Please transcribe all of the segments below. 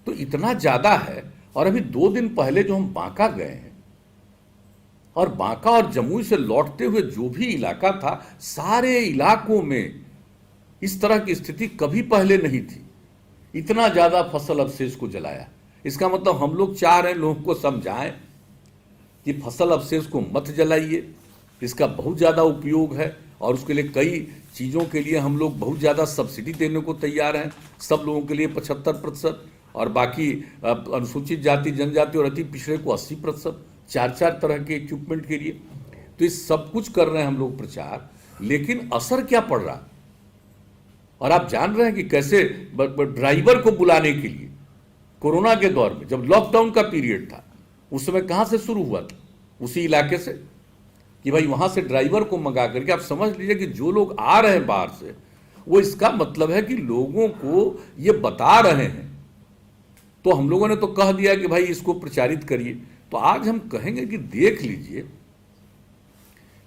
तो इतना ज़्यादा है। और अभी 2 दिन पहले जो हम बांका गए हैं, और बांका और जमुई से लौटते हुए जो भी इलाका था, सारे इलाकों में इस तरह की स्थिति कभी पहले नहीं थी। इतना ज़्यादा फसल अवशेष को जलाया। इसका मतलब हम लोग चाह रहे हैं लोगों को समझाएं कि फसल अवशेष को मत जलाइए, इसका बहुत ज़्यादा उपयोग है और उसके लिए कई चीज़ों के लिए हम लोग बहुत ज़्यादा सब्सिडी देने को तैयार हैं। सब लोगों के लिए 75% और बाकी अनुसूचित जाति जनजाति और अति पिछड़े को 80%, 4-4 तरह के इक्विपमेंट के लिए। तो ये सब कुछ कर रहे हैं हम लोग प्रचार, लेकिन असर क्या पड़ रहा? और आप जान रहे हैं कि कैसे ड्राइवर को बुलाने के लिए कोरोना के दौर में, जब लॉकडाउन का पीरियड था, उस समय कहां से शुरू हुआ था? उसी इलाके से, कि भाई वहां से ड्राइवर को मंगा करके। आप समझ लीजिए कि जो लोग आ रहे हैं बाहर से, वो इसका मतलब है कि लोगों को ये बता रहे हैं। तो हम लोगों ने तो कह दिया कि भाई इसको प्रचारित करिए। तो आज हम कहेंगे कि देख लीजिए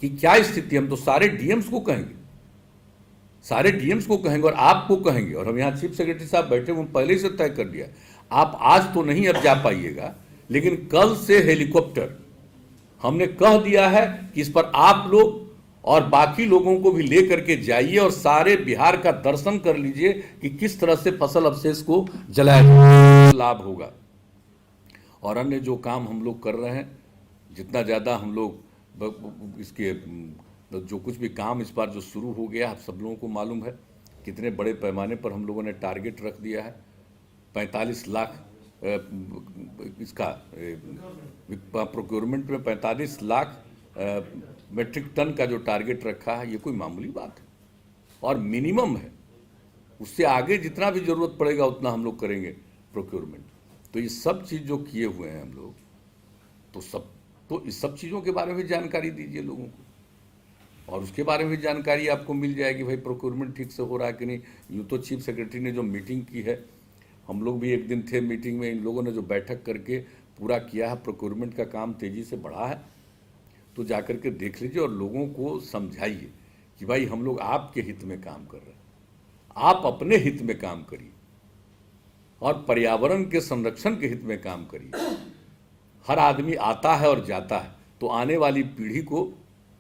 कि क्या स्थिति। हम तो सारे डीएम्स को कहेंगे, सारे डीएम्स को कहेंगे और आपको कहेंगे। और हम यहाँ चीफ सेक्रेटरी साहब बैठे, वो पहले से तय कर दिया, आप आज तो नहीं अब जा पाइएगा, लेकिन कल से हेलीकॉप्टर हमने कह दिया है कि इस पर आप लोग और बाकी लोगों को भी लेकर के जाइए और सारे बिहार का दर्शन कर लीजिए कि किस तरह से फसल अवशेष को जलाया जाए, लाभ होगा। और अन्य जो काम हम लोग कर रहे हैं, जितना ज़्यादा हम लोग इसके जो कुछ भी काम इस बार जो शुरू हो गया, आप सब लोगों को मालूम है कितने बड़े पैमाने पर हम लोगों ने टारगेट रख दिया है। 45 लाख इसका प्रोक्योरमेंट में 45 लाख मेट्रिक टन का जो टारगेट रखा है, ये कोई मामूली बात है और मिनिमम है। उससे आगे जितना भी जरूरत पड़ेगा उतना हम लोग करेंगे प्रोक्योरमेंट। तो ये सब चीज़ जो किए हुए हैं हम लोग, तो इस सब चीज़ों के बारे में जानकारी दीजिए लोगों को, और उसके बारे में भी जानकारी आपको मिल जाएगी भाई प्रोक्योरमेंट ठीक से हो रहा है कि नहीं। यूँ तो चीफ सेक्रेटरी ने जो मीटिंग की है, हम लोग भी एक दिन थे मीटिंग में, इन लोगों ने जो बैठक करके पूरा किया है, प्रोक्योरमेंट का काम तेज़ी से बढ़ा है। तो जाकर के देख लीजिए और लोगों को समझाइए कि भाई हम लोग आपके हित में काम कर रहे हैं, आप अपने हित में काम करिए और पर्यावरण के संरक्षण के हित में काम करिए। हर आदमी आता है और जाता है, तो आने वाली पीढ़ी को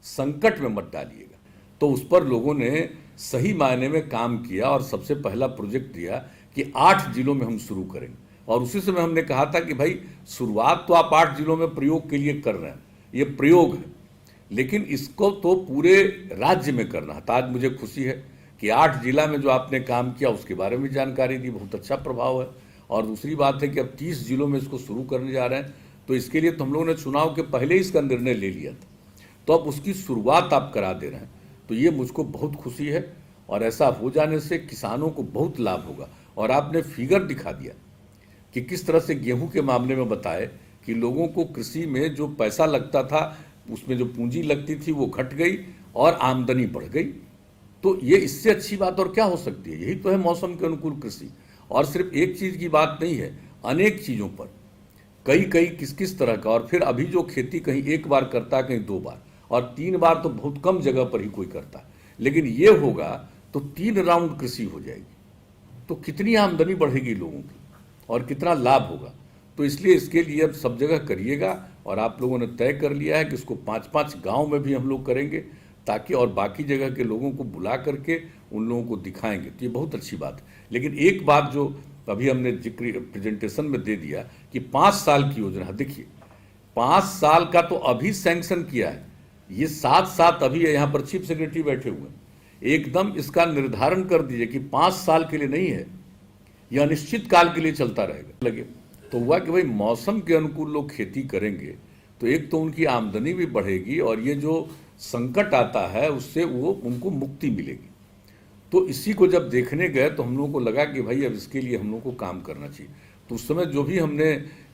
संकट में मत डालिएगा। तो उस पर लोगों ने सही मायने में काम किया और सबसे पहला प्रोजेक्ट दिया कि 8 जिलों में हम शुरू करेंगे। और उसी समय हमने कहा था कि भाई शुरुआत तो आप 8 जिलों में प्रयोग के लिए कर रहे हैं, ये प्रयोग है, लेकिन इसको तो पूरे राज्य में करना है। तो आज मुझे खुशी है कि 8 जिला में जो आपने काम किया उसके बारे में जानकारी दी, बहुत अच्छा प्रभाव है। और दूसरी बात है कि अब 30 जिलों में इसको शुरू करने जा रहे हैं। तो इसके लिए तो हम लोगों ने चुनाव के पहले ही इसका निर्णय ले लिया था, तो अब उसकी शुरुआत आप करा दे रहे हैं। तो ये मुझको बहुत खुशी है और ऐसा हो जाने से किसानों को बहुत लाभ होगा। और आपने फिगर दिखा दिया कि किस तरह से गेहूं के मामले में बताए कि लोगों को कृषि में जो पैसा लगता था, उसमें जो पूंजी लगती थी वो घट गई और आमदनी बढ़ गई। तो ये इससे अच्छी बात और क्या हो सकती है? यही तो है मौसम के अनुकूल कृषि। और सिर्फ एक चीज़ की बात नहीं है, अनेक चीज़ों पर कई किस किस तरह का। और फिर अभी जो खेती कहीं 1 बार करता है, कहीं 2 बार और 3 बार तो बहुत कम जगह पर ही कोई करता है, लेकिन ये होगा तो 3 राउंड कृषि हो जाएगी। तो कितनी आमदनी बढ़ेगी लोगों की और कितना लाभ होगा। तो इसलिए इसके लिए अब सब जगह करिएगा। और आप लोगों ने तय कर लिया है कि इसको 5-5 गांव में भी हम लोग करेंगे, ताकि और बाकी जगह के लोगों को बुला करके उन लोगों को दिखाएंगे। तो ये बहुत अच्छी बात है। लेकिन एक बात जो अभी हमने जिक्र प्रेजेंटेशन में दे दिया कि 5 साल की योजना है। देखिए 5 साल का तो अभी सैंक्शन किया है, ये 7 अभी है। यहाँ पर चीफ सेक्रेटरी बैठे हुए हैं, एकदम इसका निर्धारण कर दीजिए कि 5 साल के लिए नहीं है, यह अनिश्चित काल के लिए चलता रहेगा। लगे तो हुआ कि भाई मौसम के अनुकूल लोग खेती करेंगे तो एक तो उनकी आमदनी भी बढ़ेगी और ये जो संकट आता है उससे वो उनको मुक्ति मिलेगी। तो इसी को जब देखने गए तो हम लोगों को लगा कि भाई अब इसके लिए हम लोग को काम करना चाहिए। तो उस समय जो भी हमने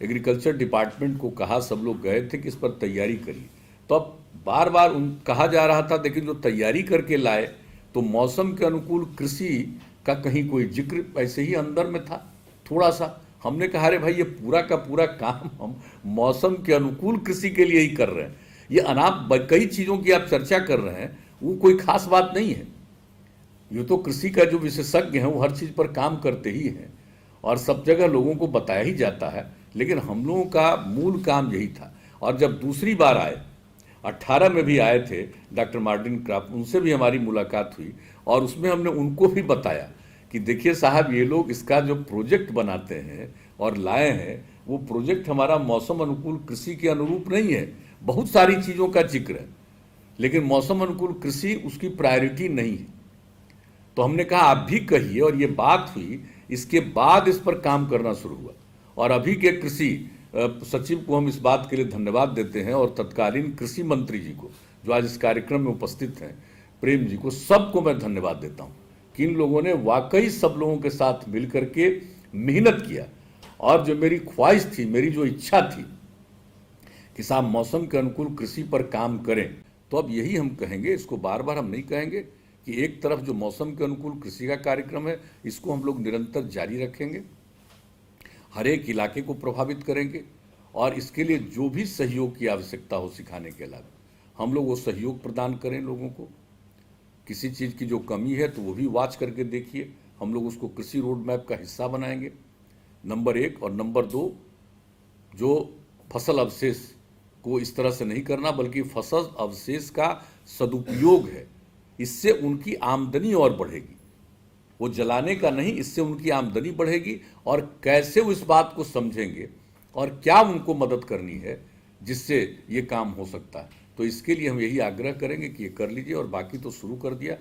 एग्रीकल्चर डिपार्टमेंट को कहा, सब लोग गए थे कि इस पर तैयारी करिए। तो अब बार बार कहा जा रहा था, लेकिन जो तैयारी करके लाए तो मौसम के अनुकूल कृषि का कहीं कोई जिक्र ऐसे ही अंदर में था थोड़ा सा। हमने कहा अरे भाई ये पूरा का पूरा काम हम मौसम के अनुकूल कृषि के लिए ही कर रहे हैं। ये अनाप कई चीज़ों की आप चर्चा कर रहे हैं, वो कोई खास बात नहीं है। ये तो कृषि का जो विशेषज्ञ हैं वो हर चीज़ पर काम करते ही हैं। और सब जगह लोगों को बताया ही जाता है, लेकिन हम लोगों का मूल काम यही था। और जब दूसरी बार आए, 18 में भी आए थे डॉक्टर मार्टिन क्राफ्ट, उनसे भी हमारी मुलाकात हुई और उसमें हमने उनको भी बताया कि देखिए साहब, ये लोग इसका जो प्रोजेक्ट बनाते हैं और लाए हैं, वो प्रोजेक्ट हमारा मौसम अनुकूल कृषि के अनुरूप नहीं है। बहुत सारी चीज़ों का जिक्र है, लेकिन मौसम अनुकूल कृषि उसकी प्रायोरिटी नहीं है। तो हमने कहा आप भी कहिए, और ये बात हुई। इसके बाद इस पर काम करना शुरू हुआ, और अभी के कृषि सचिव को हम इस बात के लिए धन्यवाद देते हैं, और तत्कालीन कृषि मंत्री जी को जो आज इस कार्यक्रम में उपस्थित हैं, प्रेम जी को, सबको मैं धन्यवाद देता हूं कि इन लोगों ने वाकई सब लोगों के साथ मिल करके मेहनत किया। और जो मेरी ख्वाहिश थी, मेरी जो इच्छा थी कि साहब मौसम के अनुकूल कृषि पर काम करें, तो अब यही हम कहेंगे। इसको बार बार हम नहीं कहेंगे कि एक तरफ जो मौसम के अनुकूल कृषि का कार्यक्रम है, इसको हम लोग निरंतर जारी रखेंगे, हर एक इलाके को प्रभावित करेंगे, और इसके लिए जो भी सहयोग की आवश्यकता हो सिखाने के अलावा, हम लोग वो सहयोग प्रदान करें लोगों को। किसी चीज़ की जो कमी है तो वो भी वॉच करके देखिए, हम लोग उसको कृषि रोड मैप का हिस्सा बनाएंगे, नंबर 1। और नंबर 2, जो फसल अवशेष को इस तरह से नहीं करना, बल्कि फसल अवशेष का सदुपयोग है, इससे उनकी आमदनी और बढ़ेगी। वो जलाने का नहीं, इससे उनकी आमदनी बढ़ेगी। और कैसे वो इस बात को समझेंगे और क्या उनको मदद करनी है जिससे ये काम हो सकता है। तो इसके लिए हम यही आग्रह करेंगे कि ये कर लीजिए, और बाकी तो शुरू कर दिया।